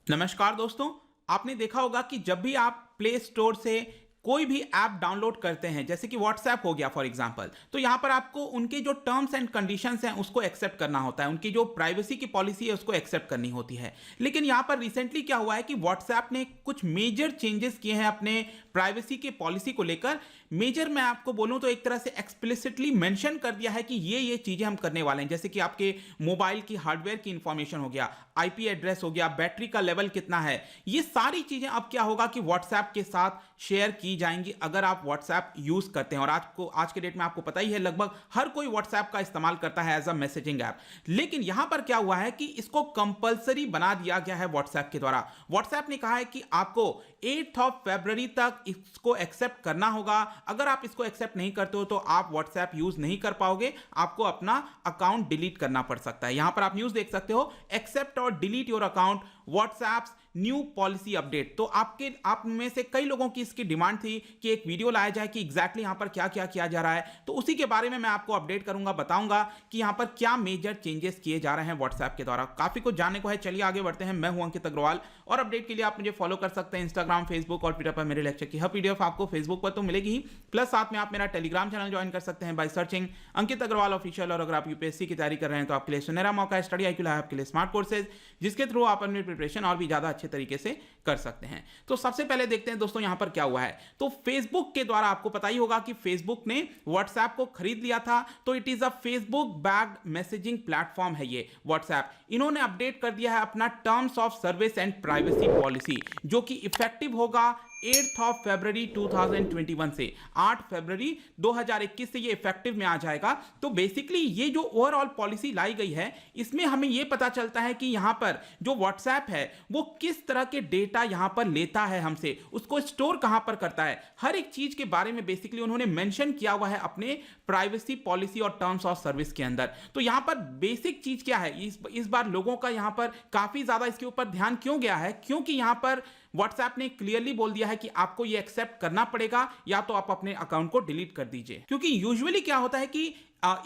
नमस्कार दोस्तों। आपने देखा होगा कि जब भी आप प्ले स्टोर से कोई भी ऐप डाउनलोड करते हैं, जैसे कि व्हाट्सएप हो गया फॉर एग्जांपल, तो यहां पर आपको उनके जो टर्म्स एंड कंडीशंस हैं उसको एक्सेप्ट करना होता है, उनकी जो प्राइवेसी की पॉलिसी है उसको एक्सेप्ट करनी होती है। लेकिन यहां पर रिसेंटली क्या हुआ है कि व्हाट्सएप ने कुछ मेजर चेंजेस किए हैं अपने प्राइवेसी के पॉलिसी को लेकर। मेजर मैं आपको बोलूं तो एक तरह से एक्सप्लिसिटली मेंशन कर दिया है कि ये चीजें हम करने वाले हैं, जैसे कि आपके मोबाइल की हार्डवेयर की इंफॉर्मेशन हो गया, आईपी एड्रेस हो गया, बैटरी का लेवल कितना है, ये सारी चीजें अब क्या होगा कि व्हाट्सएप के साथ शेयर की जाएंगी अगर आप व्हाट्सएप यूज करते हैं। और आज के डेट में आपको पता ही है लगभग हर कोई व्हाट्सएप का इस्तेमाल करता है एज अ मैसेजिंग ऐप। लेकिन यहां पर क्या हुआ है कि इसको कंपलसरी बना दिया गया है व्हाट्सएप के द्वारा। व्हाट्सएप ने कहा है कि आपको 8 फरवरी तक इसको एक्सेप्ट करना होगा। अगर आप इसको एक्सेप्ट नहीं करते हो तो आप व्हाट्सएप यूज नहीं कर पाओगे, आपको अपना अकाउंट डिलीट करना पड़ सकता है। यहां पर आप न्यूज देख सकते हो, एक्सेप्ट और delete your account, WhatsApp new policy update. तो आप में से कई लोगों की इसकी डिमांड थी कि एक वीडियो लाया जाए कि एग्जैक्टली यहां पर क्या क्या किया जा रहा है, तो उसी के बारे में मैं आपको अपडेट करूंगा, बताऊंगा कि यहां पर क्या मेजर चेंजेस किए जा रहे हैं व्हाट्सएप के द्वारा। काफी कुछ जानने को है, चलिए आगे बढ़ते हैं। मैं हूं अंकित अग्रवाल और अपडेट के लिए आप मुझे फॉलो कर सकते हैं इंस्टाग्राम, फेसबुक और ट्विटर पर। मेरे लेक्चर की हर पीडीएफ आपको फेसबुक पर तो मिलेगी ही, प्लस साथ में आप मेरा टेलीग्राम चैनल ज्वाइन कर सकते हैं by searching Ankit Agarwal official. और अगर आप यूपीएससी की तैयारी कर रहे हैं तो आपके लिए सुनहरा मौका है, स्टडी IQ लैब आपके लिए स्मार्ट कोर्सेज, जिसके थ्रू आप अपनी प्रिपरेशन और भी ज्यादा अच्छे तरीके से कर सकते हैं। तो सबसे पहले देखते हैं दोस्तों यहां पर क्या हुआ है। तो फेसबुक के द्वारा आपको पता ही होगा कि फेसबुक ने व्हाट्सएप को खरीद लिया था, तो it is a Facebook backed messaging platform है ये व्हाट्सएप। इन्होंने अपडेट कर दिया है अपना terms of service and privacy policy, जो कि इफेक्टिव होगा 8 फरवरी 2021 से। 8 फरवरी 2021 से ये इफेक्टिव में आ जाएगा। तो बेसिकली ये जो ओवरऑल पॉलिसी लाई गई है, इसमें हमें ये पता चलता है कि यहां पर जो व्हाट्सएप है वो किस तरह के डेटा यहां पर लेता है हमसे, उसको स्टोर कहां पर करता है, हर एक चीज के बारे में बेसिकली उन्होंने मेंशन किया हुआ है अपने प्राइवेसी पॉलिसी और टर्म्स ऑफ सर्विस के अंदर। तो यहां पर बेसिक चीज क्या है, इस बार लोगों का यहां पर काफी ज्यादा इसके ऊपर ध्यान क्यों गया है, क्योंकि यहां पर व्हाट्सएप ने क्लियरली बोल दिया है कि आपको ये एक्सेप्ट करना पड़ेगा या तो आप अपने अकाउंट को डिलीट कर दीजिए। क्योंकि यूजुअली क्या होता है कि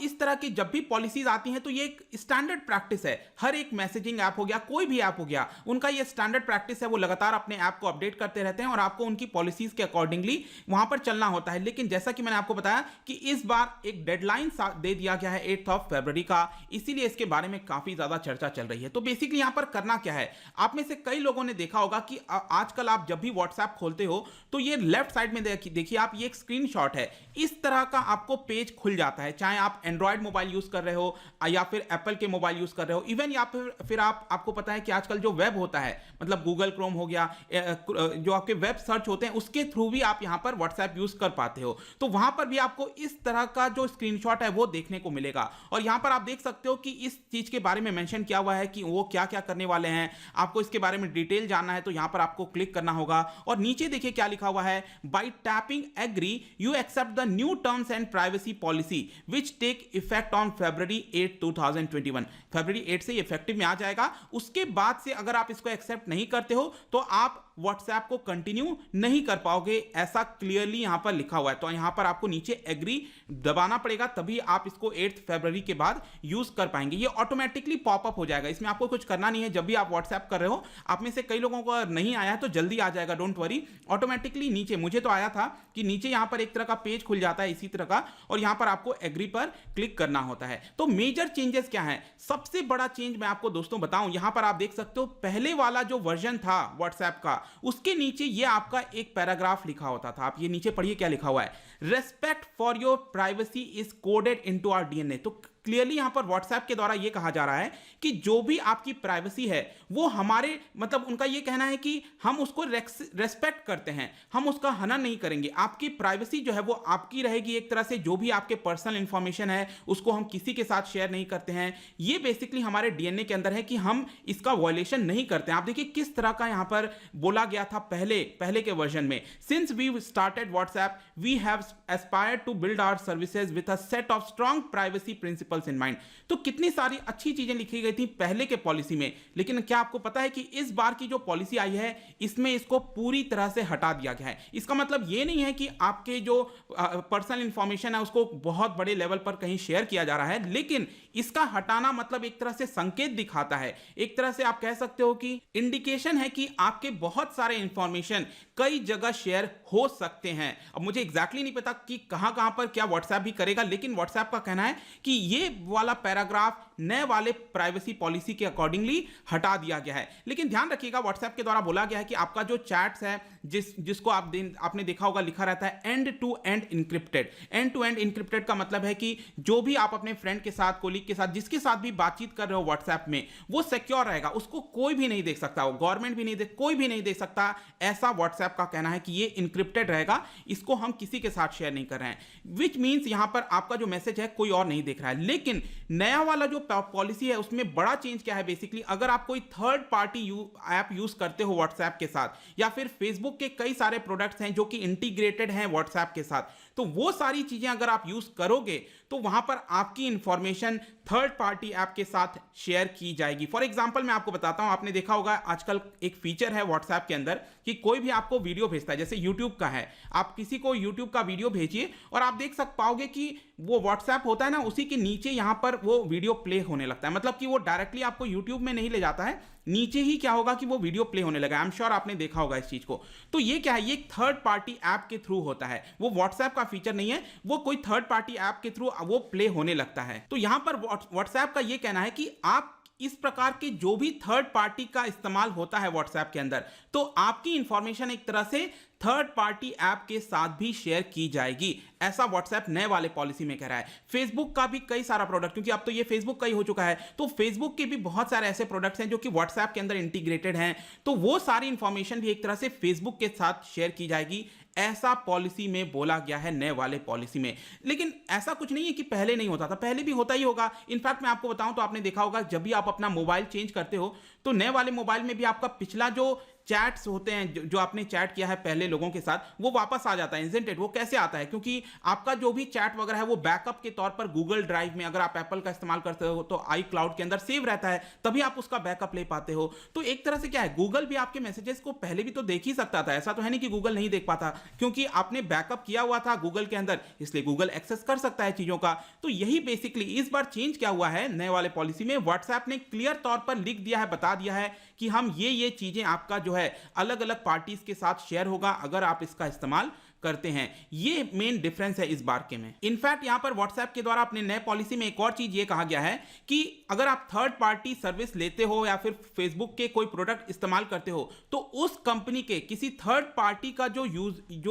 इस तरह की जब भी पॉलिसीज आती हैं तो ये एक स्टैंडर्ड प्रैक्टिस है। हर एक मैसेजिंग ऐप हो गया, कोई भी ऐप हो गया, उनका ये स्टैंडर्ड प्रैक्टिस है, वो लगातार अपने ऐप को अपडेट करते रहते हैं और आपको उनकी पॉलिसीज के अकॉर्डिंगली वहां पर चलना होता है। लेकिन जैसा कि मैंने आपको बताया कि इस बार एक डेडलाइन दे दिया गया है 8 फरवरी का, इसीलिए इसके बारे में काफी ज्यादा चर्चा चल रही है। तो बेसिकली यहां पर करना क्या है, आप में से कई लोगों ने देखा होगा कि आजकल आप जब भी व्हाट्सएप खोलते हो तो ये लेफ्ट साइड में देखिए आप, ये एक स्क्रीनशॉट है, इस तरह का आपको पेज खुल जाता है, चाहे आप एंड्रॉयड मोबाइल यूज कर रहे हो या फिर एप्पल के मोबाइल यूज कर रहे हो, इवन या फिर आपको पता है कि आजकल जो वेब होता है, मतलब गूगल क्रोम हो गया, जो आपके वेब सर्च होते हैं उसके थ्रू भी आप यहां पर व्हाट्सएप यूज कर पाते हो। तो वहां पर भी आपको इस तरह का जो स्क्रीनशॉट है वो देखने को मिलेगा। और यहां पर आप देख सकते हो कि इस चीज के बारे में मेंशन किया हुआ है कि वो क्या क्या करने वाले हैं। आपको इसके बारे में डिटेल जानना है तो यहां पर आपको क्लिक करना होगा और नीचे देखिए क्या लिखा हुआ है, by tapping agree you accept the new terms and privacy policy which take effect on February 8 2021। फरवरी 8 से इफेक्टिव में आ जाएगा। उसके बाद से अगर आप इसको एक्सेप्ट नहीं करते हो तो आप व्हाट्सएप को कंटिन्यू नहीं कर पाओगे, ऐसा क्लियरली यहां पर लिखा हुआ है। तो यहां पर आपको नीचे एग्री दबाना पड़ेगा, तभी आप इसको 8 फरवरी के बाद यूज कर पाएंगे। ये ऑटोमेटिकली पॉपअप हो जाएगा, इसमें आपको कुछ करना नहीं है। जब भी आप व्हाट्सएप कर रहे हो, आप में से कई लोगों को नहीं आया है तो जल्दी आ जाएगा, डोंट वरी। ऑटोमेटिकली नीचे, मुझे तो आया था कि नीचे यहां पर एक तरह का पेज खुल जाता है इसी तरह का, और यहां पर आपको एग्री पर क्लिक करना होता है। तो मेजर चेंजेस क्या है, सबसे बड़ा चेंज मैं आपको दोस्तों बताऊं, यहां पर आप देख सकते हो पहले वाला जो वर्जन था व्हाट्सएप का, उसके नीचे ये आपका एक पैराग्राफ लिखा होता था। आप ये नीचे पढ़िए क्या लिखा हुआ है, respect for your privacy is coded into our DNA. तो क्लियरली यहां पर व्हाट्सएप के द्वारा यह कहा जा रहा है कि जो भी आपकी प्राइवेसी है वो हमारे, मतलब उनका यह कहना है कि हम उसको रेस्पेक्ट करते हैं, हम उसका हनन नहीं करेंगे। आपकी प्राइवेसी जो है वो आपकी रहेगी एक तरह से, जो भी आपके पर्सनल इंफॉर्मेशन है उसको हम किसी के साथ शेयर नहीं करते हैं। ये बेसिकली हमारे डीएनए के अंदर है कि हम इसका वायलेशन नहीं करते हैं। आप देखिए किस तरह का यहां पर बोला गया था पहले के वर्जन में, since we started WhatsApp we have aspired to build our services with a set of strong privacy principles examples in mind. तो कितनी सारी अच्छी चीजें लिखी गई थी पहले के पॉलिसी में, लेकिन क्या आपको पता है कि इस बार की जो पॉलिसी आई है इसमें इसको पूरी तरह से हटा दिया गया है। इसका मतलब ये नहीं है कि आपके जो पर्सनल इंफॉर्मेशन है उसको बहुत बड़े लेवल पर कहीं शेयर किया जा रहा है, लेकिन इसका हटाना मतलब एक तरह से संकेत दिखाता है, एक तरह से आप कह सकते हो कि इंडिकेशन है कि आपके बहुत सारे इंफॉर्मेशन कई जगह शेयर हो सकते हैं। अब मुझे एग्जैक्टली नहीं पता कि कहां कहां पर क्या व्हाट्सएप भी करेगा, लेकिन व्हाट्सएप का कहना है कि ये वाला पैराग्राफ नए वाले प्राइवेसी पॉलिसी के अकॉर्डिंगली हटा दिया गया है। लेकिन ध्यान रखिएगा व्हाट्सएप के द्वारा बोला गया है कि आपका जो चैट्स है जिसको आपने देखा होगा लिखा रहता है end to end encrypted. End to end encrypted का मतलब है कि जो भी आप अपने फ्रेंड के साथ, कोलीग के साथ, जिसके साथ भी बातचीत कर रहे हो व्हाट्सएप में, वो सिक्योर रहेगा, उसको कोई भी नहीं देख सकता, गवर्नमेंट भी नहीं देख, कोई भी नहीं देख सकता। ऐसा व्हाट्सएप का कहना है कि ये इंक्रिप्टेड रहेगा, इसको हम किसी के साथ शेयर नहीं कर रहे हैं, विच मींस यहां पर आपका जो मैसेज है कोई और नहीं देख रहा है। लेकिन नया वाला जो पॉलिसी है उसमें बड़ा चेंज क्या है, बेसिकली अगर आप कोई थर्ड पार्टी ऐप यूज करते हो व्हाट्सएप के साथ, या फिर फेसबुक के कई सारे प्रोडक्ट्स हैं जो कि इंटीग्रेटेड हैं व्हाट्सएप के साथ, तो वो सारी चीजें अगर आप यूज करोगे तो वहां पर आपकी इंफॉर्मेशन थर्ड पार्टी ऐप के साथ शेयर की जाएगी। फॉर एग्जांपल मैं आपको बताता हूं, आपने देखा होगा आजकल एक फीचर है व्हाट्सएप के अंदर कि कोई भी आपको वीडियो भेजता है, जैसे यूट्यूब का है, आप किसी को यूट्यूब का वीडियो भेजिए और आप देख पाओगे कि वो व्हाट्सएप होता है ना, उसी के नीचे यहां पर वो वीडियो प्ले होने लगता है, मतलब कि वो डायरेक्टली आपको यूट्यूब में नहीं ले जाता है, नीचे ही क्या होगा कि वो वीडियो प्ले होने लगा। आई एम श्योर आपने देखा होगा इस चीज को। तो ये क्या है, ये थर्ड पार्टी ऐप के थ्रू होता है, वो व्हाट्सएप का फीचर नहीं है, वो कोई थर्ड पार्टी ऐप के थ्रू वो प्ले होने लगता है। तो यहां पर व्हाट्सएप का ये कहना है कि आप इस प्रकार के जो भी थर्ड पार्टी का इस्तेमाल होता है व्हाट्सएप के अंदर, तो आपकी इंफॉर्मेशन एक तरह से थर्ड पार्टी ऐप के साथ भी शेयर की जाएगी, ऐसा व्हाट्सएप नए वाले पॉलिसी में कह रहा है। फेसबुक का भी कई सारा प्रोडक्ट, क्योंकि अब तो ये फेसबुक का ही हो चुका है, तो फेसबुक के भी बहुत सारे ऐसे प्रोडक्ट्स हैं जो कि व्हाट्सएप के अंदर इंटीग्रेटेड हैं, तो वो सारी इंफॉर्मेशन भी एक तरह से फेसबुक के साथ शेयर की जाएगी, ऐसा पॉलिसी में बोला गया है नए वाले पॉलिसी में। लेकिन ऐसा कुछ नहीं है कि पहले नहीं होता था, पहले भी होता ही होगा। इनफैक्ट मैं आपको बताऊं तो आपने देखा होगा जब भी आप अपना मोबाइल चेंज करते हो तो नए वाले मोबाइल में भी आपका पिछला जो चैट्स होते हैं, जो आपने चैट किया है पहले लोगों के साथ, वो वापस आ जाता है। Isn't it? वो कैसे आता है? क्योंकि आपका जो भी चैट वगैरह है वो बैकअप के तौर पर गूगल ड्राइव में, अगर आप एप्पल का इस्तेमाल करते हो तो आई क्लाउड के अंदर सेव रहता है, तभी आप उसका बैकअप ले पाते हो। तो एक तरह से क्या है, गूगल भी आपके मैसेजेस को पहले भी तो देख ही सकता था, ऐसा तो है नहीं कि गूगल नहीं देख पाता, क्योंकि आपने बैकअप किया हुआ था गूगल के अंदर, इसलिए गूगल एक्सेस कर सकता है चीजों का। तो यही बेसिकली इस बार चेंज क्या हुआ है नए वाले पॉलिसी में, व्हाट्सएप ने क्लियर तौर पर लिख दिया है, बता दिया है कि हम ये चीजें आपका जो है अलग अलग पार्टीज के साथ शेयर होगा अगर आप इसका इस्तेमाल करते हैं। ये मेन डिफरेंस है इस बार के में। इनफैक्ट यहां पर व्हाट्सएप के द्वारा अपने नए पॉलिसी में एक और चीज ये कहा गया है कि अगर आप थर्ड पार्टी सर्विस लेते हो या फिर फेसबुक के कोई प्रोडक्ट इस्तेमाल करते हो तो उस कंपनी के किसी थर्ड पार्टी का जो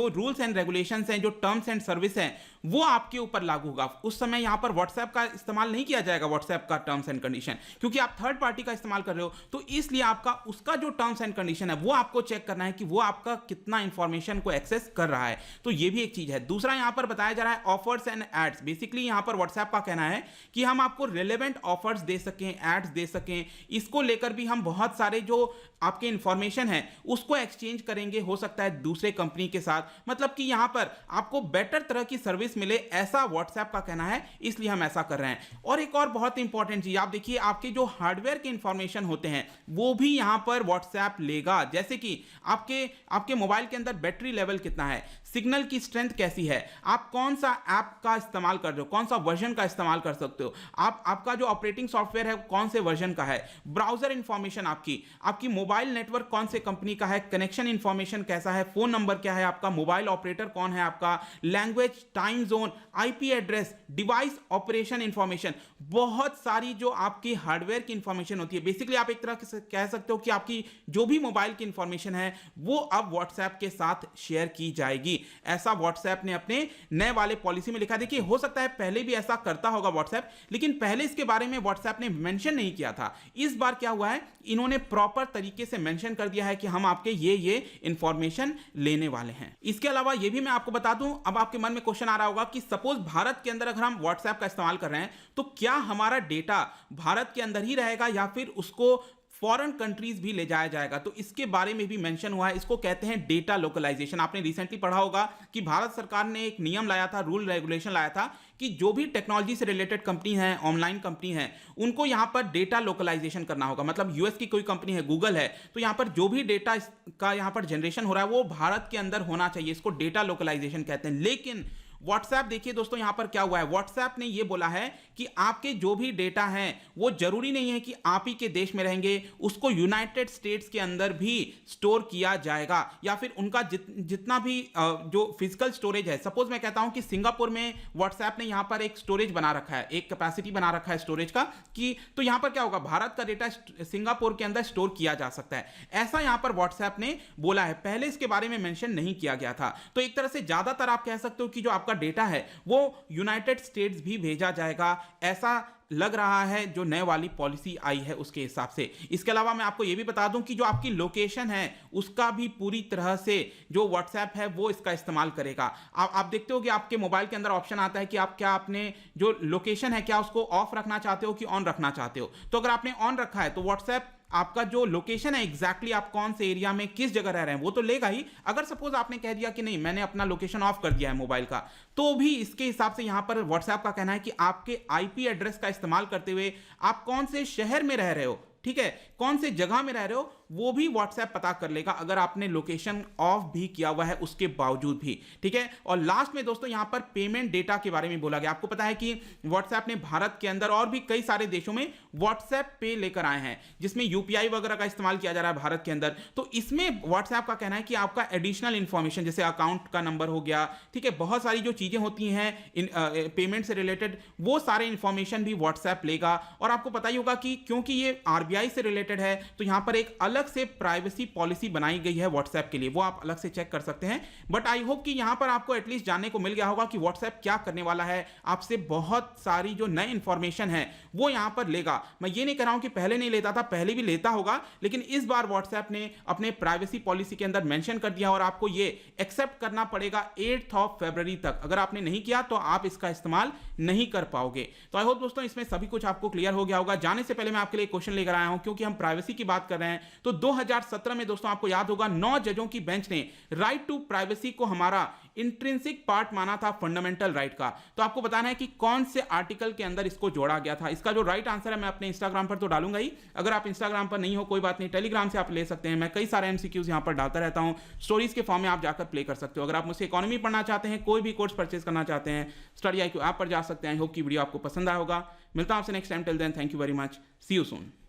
रूल्स एंड रेगुलेशंस हैं, जो टर्म्स एंड सर्विस हैं, वो आपके ऊपर लागू होगा। उस समय यहां पर व्हाट्सएप का इस्तेमाल नहीं किया जाएगा, व्हाट्सएप का टर्म्स एंड कंडीशन, क्योंकि आप थर्ड पार्टी का इस्तेमाल कर रहे हो, तो इसलिए आपका उसका जो टर्म्स एंड कंडीशन है वो आपको चेक करना है कि वो आपका कितना इंफॉर्मेशन को एक्सेस कर रहा है। तो ये भी एक चीज है। दूसरा यहां पर बताया जा रहा है ऑफर्स एंड एड्स। बेसिकली यहां पर व्हाट्सएप का कहना है कि हम आपको रिलेवेंट ऑफर्स दे सकें, एड्स दे सकें, इसको लेकर भी हम बहुत सारे जो आपके इंफॉर्मेशन है उसको एक्सचेंज करेंगे, हो सकता है दूसरे कंपनी के साथ, मतलब कि यहां पर आपको बेटर तरह की सर्विस मिले, ऐसा व्हाट्सएप का कहना है, इसलिए हम ऐसा कर रहे हैं। और एक और बहुत इंपॉर्टेंट चीज आप देखिए, आपके जो हार्डवेयर के इंफॉर्मेशन होते हैं वो भी यहां पर व्हाट्सएप लेगा, जैसे कि आपके मोबाइल के अंदर बैटरी लेवल कितना है, सिग्नल की स्ट्रेंथ कैसी है, आप कौन सा ऐप का इस्तेमाल कर रहे हो, कौन सा वर्जन का इस्तेमाल कर सकते हो, आपका जो ऑपरेटिंग सॉफ्टवेयर है कौन से वर्जन का है, ब्राउजर इंफॉर्मेशन आपकी मोबाइल नेटवर्क कौन से कंपनी का है, कनेक्शन इंफॉर्मेशन कैसा है, फोन नंबर क्या है आपका, मोबाइल ऑपरेटर कौन है आपका, language, time zone, IP address, device operation information, बहुत सारी जो आपकी हार्डवेयर की इंफॉर्मेशन होती है। बेसिकली आप एक तरह से कह सकते हो कि आपकी जो भी मोबाइल की इंफॉर्मेशन है वो अब व्हाट्सएप के साथ शेयर की जाएगी, ऐसा व्हाट्सएप ने अपने नए वाले पॉलिसी में लिखा। देखिए हो सकता है पहले भी ऐसा करता होगा व्हाट्सएप, लेकिन पहले इसके बारे में व्हाट्सएप ने मेंशन नहीं किया था। इस बार क्या हुआ है, इन्होंने प्रॉपर तरीके से मेंशन कर दिया है कि हम आपके ये इंफॉर्मेशन लेने वाले हैं। इसके अलावा ये भी मैं आपको बता दूं, अब आपके मन में क्वेश्चन आ रहा होगा कि सपोज भारत के अंदर अगर हम व्हाट्सएप का इस्तेमाल कर रहे हैं तो क्या हमारा डेटा भारत के अंदर ही रहेगा या फिर उसको फॉरेन कंट्रीज भी ले जाया जाएगा। तो इसके बारे में भी मेंशन हुआ है, इसको कहते हैं डेटा लोकलाइजेशन। आपने रिसेंटली पढ़ा होगा कि भारत सरकार ने एक नियम लाया था, रूल रेगुलेशन लाया था कि जो भी टेक्नोलॉजी से रिलेटेड कंपनी है, ऑनलाइन कंपनी है, उनको यहां पर डेटा लोकलाइजेशन करना होगा। मतलब यूएस की कोई कंपनी है, गूगल है, तो यहां पर जो भी डेटा का यहां पर जनरेशन हो रहा है वो भारत के अंदर होना चाहिए। इसको डेटा लोकलाइजेशन कहते हैं। लेकिन व्हाट्सएप देखिए दोस्तों, यहां पर क्या हुआ है, व्हाट्सएप ने यह बोला है कि आपके जो भी डेटा हैं वो जरूरी नहीं है कि आप ही के देश में रहेंगे, उसको यूनाइटेड स्टेट्स के अंदर भी स्टोर किया जाएगा, या फिर उनका जितना भी जो फिजिकल स्टोरेज है। सपोज मैं कहता हूं कि सिंगापुर में व्हाट्सएप ने यहां पर एक स्टोरेज बना रखा है, एक कैपेसिटी बना रखा है स्टोरेज का, कि तो यहां पर क्या होगा, भारत का डेटा सिंगापुर के अंदर स्टोर किया जा सकता है। ऐसा यहां पर व्हाट्सएप ने बोला है, पहले इसके बारे में मेंशन नहीं किया गया था। तो एक तरह से ज्यादातर आप कह सकते हो कि जो आपका डेटा है वो यूनाइटेड स्टेट्स भी भेजा जाएगा, ऐसा लग रहा है जो नए वाली पॉलिसी आई है उसके हिसाब से। इसके अलावा मैं आपको यह भी बता दूं कि जो आपकी लोकेशन है उसका भी पूरी तरह से जो व्हाट्सएप है वो इसका इस्तेमाल करेगा। आप देखते हो कि आपके मोबाइल के अंदर ऑप्शन आता है कि आप क्या अपने जो लोकेशन है क्या उसको ऑफ रखना चाहते हो कि ऑन रखना चाहते हो। तो अगर आपने ऑन रखा है तो व्हाट्सएप आपका जो लोकेशन है एग्जैक्टली आप कौन से एरिया में किस जगह रह रहे हैं वो तो लेगा ही। अगर सपोज आपने कह दिया कि नहीं मैंने अपना लोकेशन ऑफ कर दिया है मोबाइल का, तो भी इसके हिसाब से यहां पर व्हाट्सएप का कहना है कि आपके आईपी एड्रेस का इस्तेमाल करते हुए आप कौन से शहर में रह रहे हो, ठीक है, कौन से जगह में रह रहे हो, वो भी व्हाट्सएप पता कर लेगा अगर आपने लोकेशन ऑफ भी किया हुआ है उसके बावजूद भी, ठीक है। और लास्ट में दोस्तों यहां पर पेमेंट डेटा के बारे में बोला गया। आपको पता है कि व्हाट्सएप ने भारत के अंदर और भी कई सारे देशों में व्हाट्सएप पे लेकर आए हैं, जिसमें यूपीआई वगैरह का इस्तेमाल किया जा रहा है भारत के अंदर। तो इसमें व्हाट्सएप का कहना है कि आपका एडिशनल इंफॉर्मेशन जैसे अकाउंट का नंबर हो गया, ठीक है, बहुत सारी जो चीजें होती हैं पेमेंट से रिलेटेड, वो सारे इंफॉर्मेशन भी व्हाट्सएप लेगा। और आपको पता ही होगा कि क्योंकि ये आरबीआई से रिलेटेड है तो यहां पर एक अलग से प्राइवेसी पॉलिसी बनाई गई है व्हाट्सएप के लिए, वो आप अलग से चेक कर सकते हैं। बट आई होप कि यहां पर आपको एटलीस्ट जानने को मिल गया होगा कि व्हाट्सएप क्या करने वाला है, आपसे बहुत सारी जो नई इंफॉर्मेशन है वो यहां पर लेगा। मैं ये नहीं कह रहा हूं कि पहले नहीं लेता था, पहले भी लेता होगा, लेकिन इस बार व्हाट्सएप ने अपने प्राइवेसी पॉलिसी के अंदर मेंशन कर दिया और आपको ये एक्सेप्ट करना पड़ेगा 8 फरवरी तक। अगर आपने नहीं किया तो आप इसका इस्तेमाल नहीं कर पाओगे। तो आई होप दोस्तों इसमें सभी कुछ आपको क्लियर हो गया होगा। जाने से पहले मैं आपके लिए क्वेश्चन लेकर आया हूं, क्योंकि हम प्राइवेसी की बात कर रहे हैं, तो 2017 में दोस्तों आपको याद होगा 9 जजों की बेंच ने राइट टू प्राइवेसी को हमारा इंट्रिंसिक पार्ट माना था फंडामेंटल राइट का। तो आपको बताना है कि कौन से आर्टिकल के अंदर इसको जोड़ा गया था। इसका जो राइट आंसर है मैं अपने इंस्टाग्राम पर तो डालूंगा ही, अगर आप इंस्टाग्राम पर नहीं हो कोई बात नहीं, टेलीग्राम से आप ले सकते हैं। मैं कई सारे एमसीक्यूज यहां पर डालता रहता हूं, स्टोरीज के फॉर्म में आप जाकर प्ले कर सकते हो। अगर आप मुझसे इकोनॉमी पढ़ना चाहते हैं, कोई भी कोर्स परचेज करना चाहते हैं, स्टडी IQ ऐप पर जा सकते हैं। आई होप की वीडियो आपको पसंद आया होगा। मिलता हूं आपसे next time, till then thank you very much, see you soon.